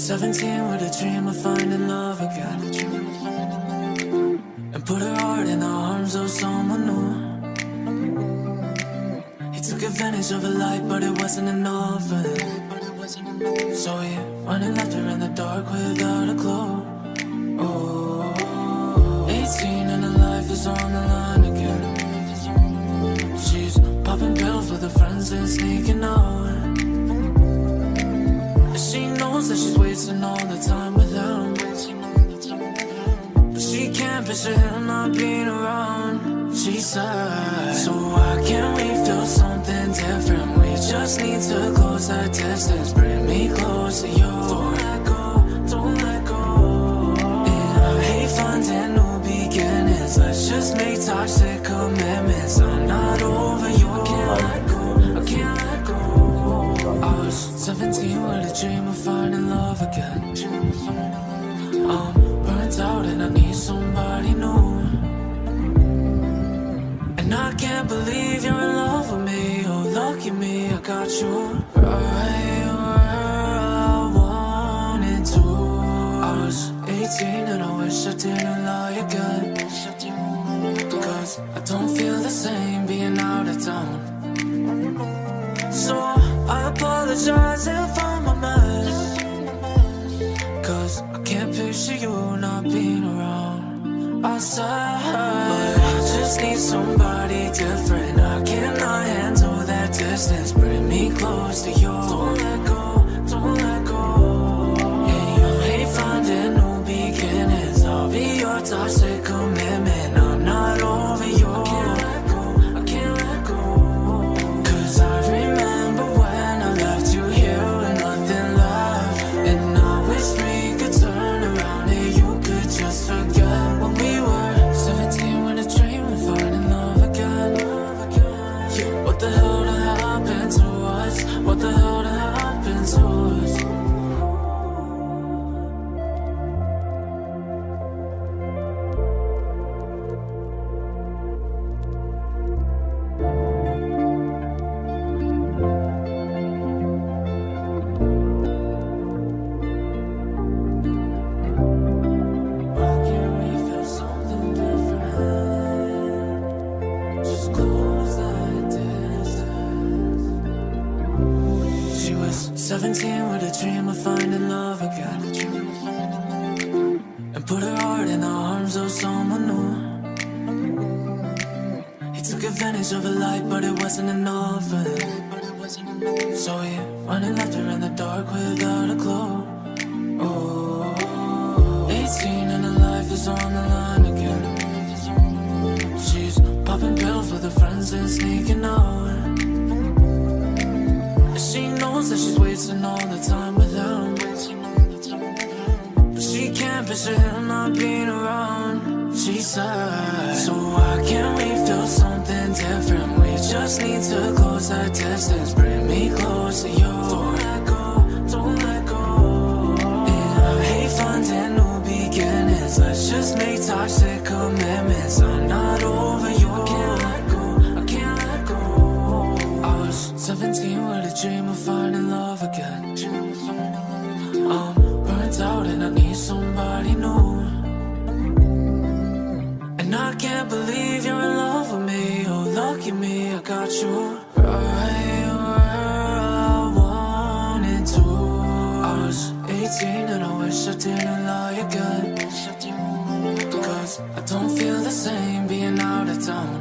17 with a dream of finding love again, and put her heart in the arms of someone new. He took advantage of her light, but it wasn't enough for him. So he went and left her in the dark without a clue. Oh, 18 and her life is on the line again. She's popping pills with her friends and sneaking out. She knows that she's wasting all the time with him, but she can't picture him not being around. She said, so why can't we feel something different? We just need to close that distance. Bring me close to you. Don't let go, don't let go. And I hate finding new beginnings. Let's just make toxic commitments. I'm not over you. I can't let go, I can't let go. I was 17 with a dream of finding love again. I'm burnt out and I need somebody new. And I can't believe you're in love with me. Oh, lucky me, I got you right where I wanted to. I was 18 and I wish I didn't lie again, cause I don't feel the same being out of town. So I apologize if I'm a mess, cause I can't picture you not being around. I said, but I just need somebody different. I cannot handle that distance. Bring me close to you. Don't let go, don't let go. Yeah, you hate finding new beginnings. I'll be your toxic commitment. I'm not over you. I can't let go, I can't let go. Cause I remember when I left you here with nothing left, and I wish we could turn around and you could just forget when we were 17 with a dream of finding love again. What the hell done happened to us? What the hell done happened to us? Why can't we feel something different? Just close that distance. She was 17 with a dream of finding love again, and put her heart in the arms of someone new. He took advantage of her light, but it wasn't enough for him. So he went and left her in the dark without a clue. Oh, 18 and her life is on the line again. She's popping pills with her friends and sneaking out. She knows that she's wasting all the time with him, but she can't picture him not being around. She said, so why can't we feel something different? We just need to close that distance. Bring me close to you. Don't let go, don't let go. And I hate finding new beginnings. Let's just make toxic commitments. I'm not over you. I can't let go, I can't let go. I was 17 with a dream of finding love again. I'm burnt out and I need somebody new. And I can't believe you're in love with me. Oh, lucky me, I got you right where I wanted to. I was 18 and I wish I didn't lie again, cause I don't feel the same being out of town.